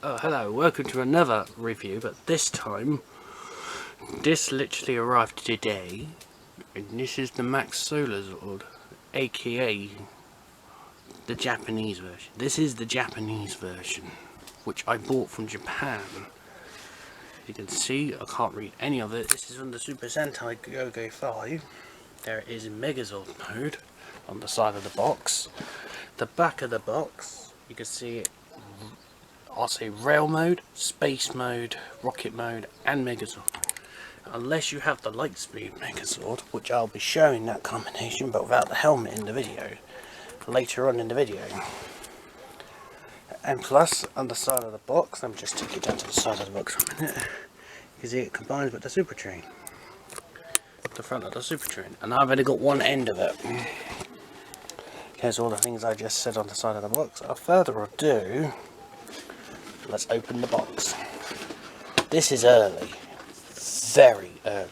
Oh, hello, welcome to another review, but this time, this literally arrived today, and this is the solarzord, aka the Japanese version. This is the Japanese version, which I bought from Japan. You can see, I can't read any of it. This is on the Super Sentai Go-Go 5. There it is in megazord mode on the side of the box. The back of the box, you can see it. I'll say rail mode, space mode, rocket mode and megazord. Unless you have the Lightspeed megazord, which I'll be showing that combination but without the helmet in the video later on in the video. And plus on the side of the box, let me just take it down to the side of the box for a minute. You can see it combines with the super train. The front of the super train. And I've only got one end of it. Here's all the things I just said on the side of the box. Without further ado, let's open the box. This is early. Very early.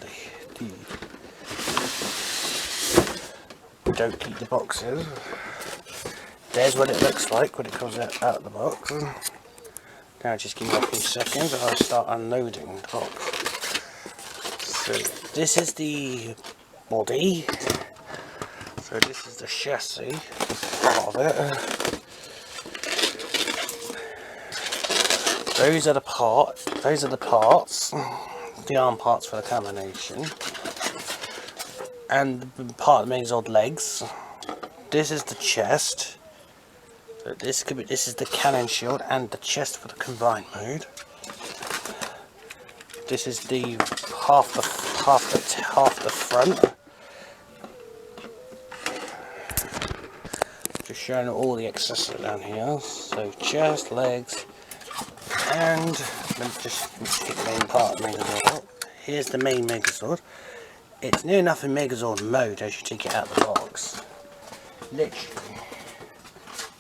Don't keep the boxes. There's what it looks like when it comes out of the box. Now just give me a few seconds and I'll start unloading the box. So this is the body. So this is the chassis part of it. Those are the parts, the arm parts for the combination, and part of the megazord legs. This is the chest. So this is the cannon shield and the chest for the combined mode. This is the half the front. Just showing all the accessories down here. So chest, legs. And let me just take the main part of the megazord up. Here's the main megazord. It's near enough in megazord mode as you take it out of the box. Literally.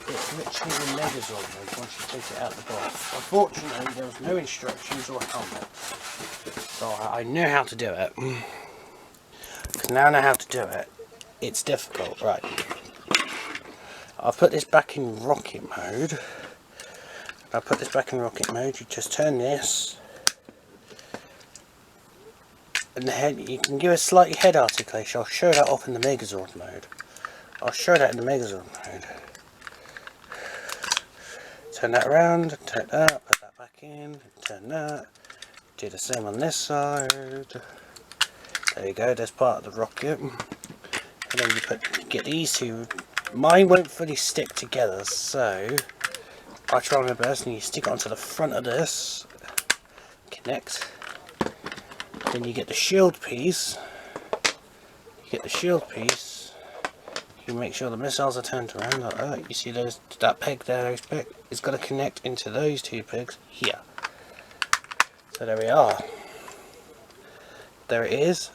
It's literally in megazord mode once you take it out of the box. Unfortunately, there was no instructions or helmet. So I know how to do it. Because now I know how to do it, it's difficult. Right. I'll put this back in rocket mode. I'll put this back in rocket mode. You just turn this, and the head, you can give a slightly head articulation. I'll show that off in the megazord mode. I'll show that in the megazord mode. Turn that around, turn that, put that back in, turn that. Do the same on this side. There you go, there's part of the rocket. And then you get these two. Mine won't fully stick together, so I try my best, and you stick it onto the front of this, connect, then you get the shield piece, you make sure the missiles are turned around like that. You see that peg there, those pegs, it's got to connect into those two pegs here. So there we are, there it is,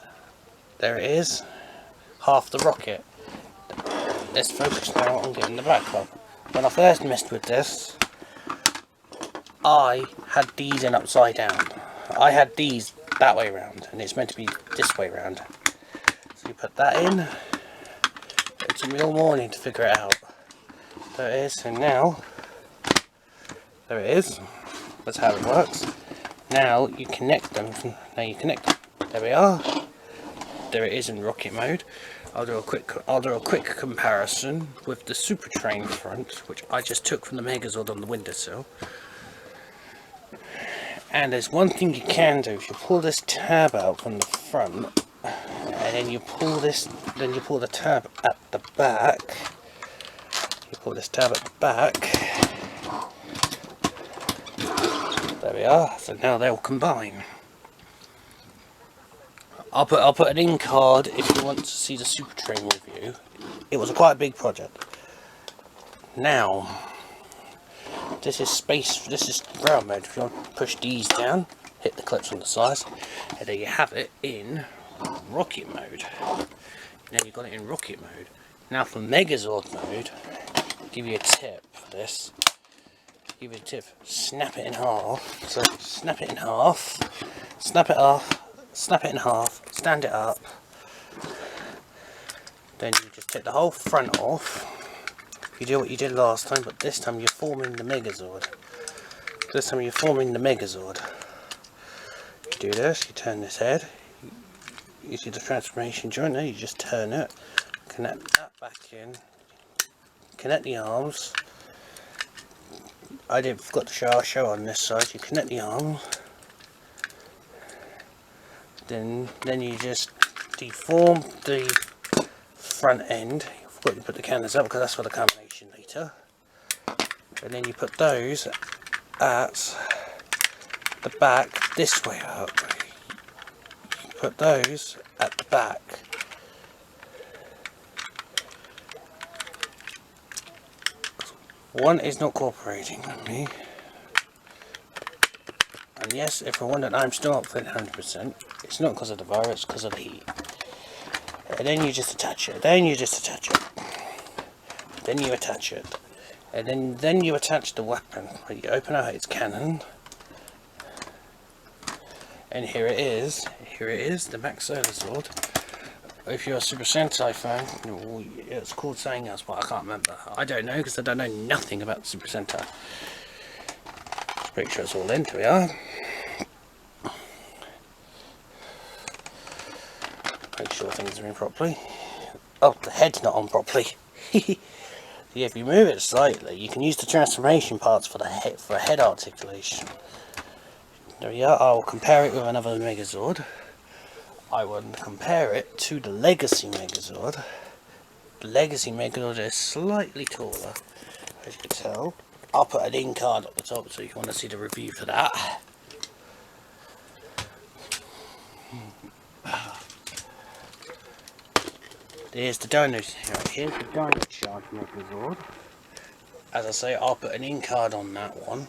half the rocket. Let's focus now on getting the back one. When I first messed with this, I had these in upside down. I had these that way round, and it's meant to be this way round. So you put that in. It took me all morning to figure it out. There it is. So now, there it is. That's how it works. Now you connect them. There we are. There it is in rocket mode. I'll do a quick comparison with the super train front, which I just took from the megazord on the windowsill. And there's one thing you can do: if you pull this tab out from the front, and then you pull this, then you pull the tab at the back. You pull this tab at the back. There we are. So now they'll combine. I'll put an in card if you want to see the super train review. It was quite a big project. Now, this is rail mode. If you want to push these down, hit the clips on the sides, and there you have it in rocket mode. Now you've got it in rocket mode. Now for megazord mode, I'll give you a tip for this. Give you a tip: snap it in half. So snap it in half, snap it off. Snap it in half, stand it up, then you just take the whole front off. You do what you did last time, but this time you're forming the megazord. This time you're forming the megazord. You do this, you turn this head, you see the transformation joint there, you just turn it, connect that back in, connect the arms. I forgot to show on this side. You connect the arms, then you just deform the front end. I forgot to put the cannons up because that's for the combination later. And then you put those at the back this way up. You put those at the back. One is not cooperating with me. And yes, if I wondered, I'm still not feeling 100%. It's not because of the virus, it's because of the heat. And then you just attach it. Then you just attach it. Then you attach it. And then you attach the weapon. You open out its cannon. And here it is. Here it is, the Max Solarzord. If you're a Super Sentai fan, it's called something else, but I can't remember. I don't know because I don't know nothing about Super Sentai. Just make sure it's all in. Here we are. Make sure things are in properly. Oh, the head's not on properly. Yeah, if you move it slightly, you can use the transformation parts for the head, for head articulation. There we are. I'll compare it with another Megazord. I would compare it to the Legacy Megazord. The Legacy Megazord is slightly taller, as you can tell. I'll put an in card at the top so you want to see the review for that. Here's the Dino Charge Megazord. As I say, I'll put an in card on that one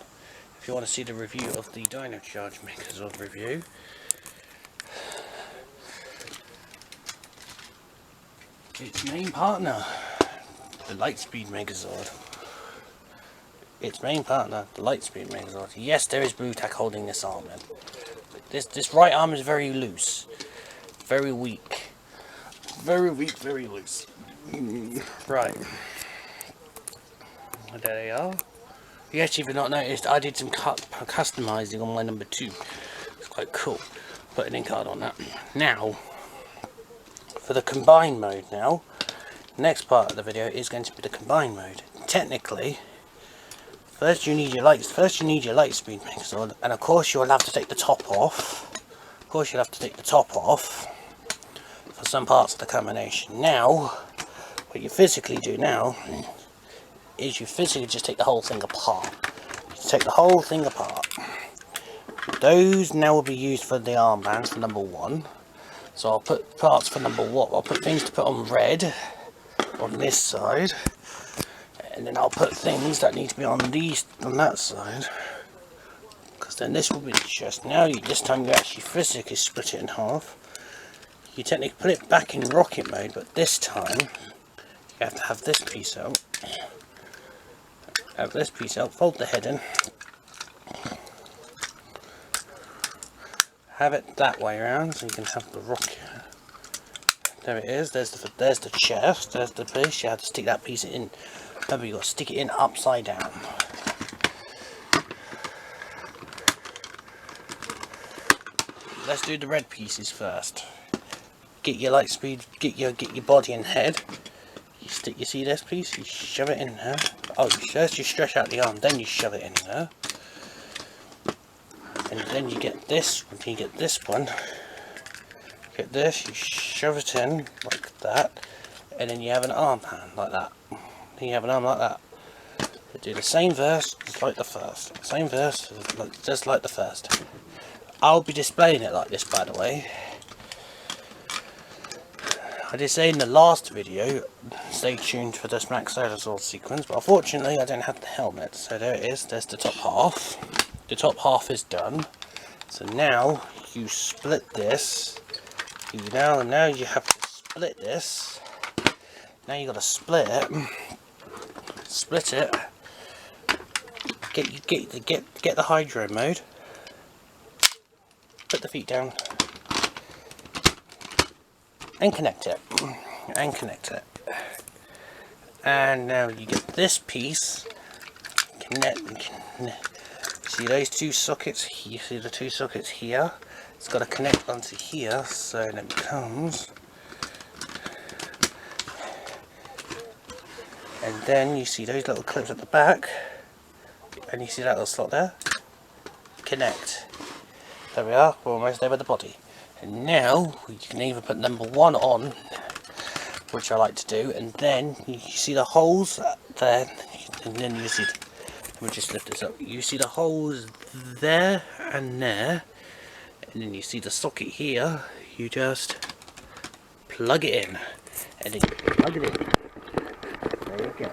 if you want to see the review of the Dino Charge Megazord review. Its main partner, the Lightspeed Megazord. Its main partner, the Lightspeed Megazord. Yes, there is blue tack holding this arm in. This right arm is very loose, very weak, very loose. Right. There they are. Yes, if you've not noticed, I did some customizing on my number 2. It's quite cool. Put an in card on that. Now, for the combined mode now, next part of the video is going to be the combined mode. Technically, first you need your Lightspeed Megazord, and of course you'll have to take the top off. Of course you'll have to take the top off for some parts of the combination. Now, what you physically do now is you physically just take the whole thing apart. You take the whole thing apart. Those now will be used for the armbands for number 1. So I'll put parts for number 1. I'll put things to put on red on this side, and then I'll put things that need to be on that side, because then this will be the chest. Now this time you actually physically split it in half. You technically put it back in rocket mode, but this time you have to have this piece out. Have this piece out. Fold the head in. Have it that way around so you can have the rocket. There it is. There's the chest. There's the piece. You have to stick that piece in. Remember, you've got to stick it in upside down. Let's do the red pieces first. Get your Lightspeed. Get your body and head. You see this piece? You shove it in there. Oh, first you stretch out the arm, then you shove it in there. And then you get this, you get this one, get this, you shove it in like that, and then you have an armband like that. Then you have an arm like that. You do the same verse just like the first. Same verse just like the first. I'll be displaying it like this, by the way. I did say in the last video, stay tuned for this Max Solarzord sequence, but unfortunately I don't have the helmet, so there it is. There's the top half. The top half is done. So now you split this. Now you have to split this. Now you got to split it. Split it. Get the hydro mode. Put the feet down. And connect it. And connect it. And now you get this piece. see those two sockets, you see the two sockets here, it's got to connect onto here, so then it comes, and then you see those little clips at the back, and you see that little slot there, connect. There we are, we're almost there with the body. And now you can either put number 1 on, which I like to do, and then you see the holes there, and then you see, let me just lift this up, you see the holes there and there, and then you see the socket here, you just plug it in, and then you plug it in, there you go.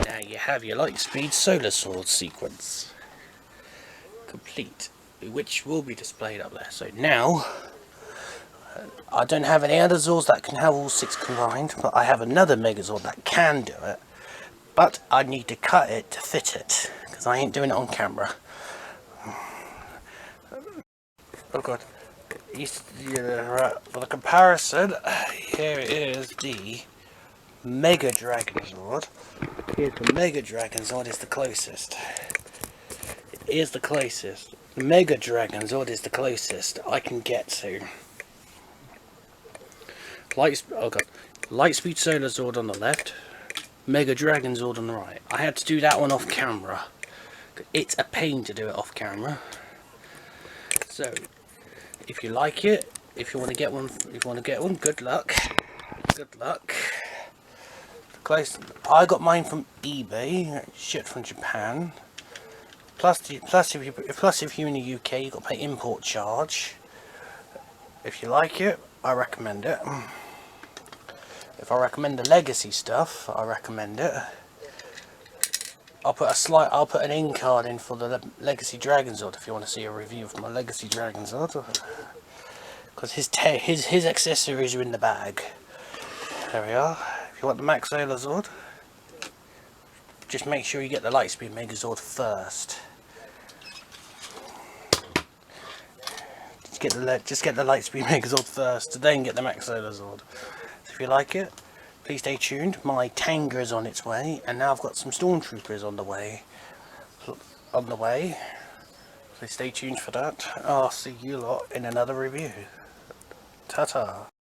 Now you have your Lightspeed Solar Sword sequence complete, which will be displayed up there. So now, I don't have any other Zords that can have all 6 combined, but I have another Megazord that can do it, but I need to cut it to fit it, because I ain't doing it on camera. Oh god. Right, for the comparison, here is the Mega Dragon Zord. Here's the Mega Dragon Zord is the closest. It is the closest. The Mega Dragon Zord is the closest I can get to. Lightspeed Solar Zord on the left, Mega Dragon Zord on the right. I had to do that one off camera. It's a pain to do it off camera. So, if you like it, if you want to get one, good luck. Good luck. Close. I got mine from eBay, shipped from Japan. Plus if you're in the UK, you've got to pay import charge. If you like it, I recommend it. If I recommend the legacy stuff, I recommend it. I'll put an in card in for the Legacy Dragon Zord if you want to see a review of my Legacy Dragon Zord. Because his accessories are in the bag. There we are. If you want the Max Solar Zord, just make sure you get the Lightspeed Megazord first. Just get the Lightspeed Megazord first, then get the Max Solar Zord. So if you like it, please stay tuned. My Tanga is on its way, and now I've got some Stormtroopers on the way. So stay tuned for that. I'll see you lot in another review. Ta-ta.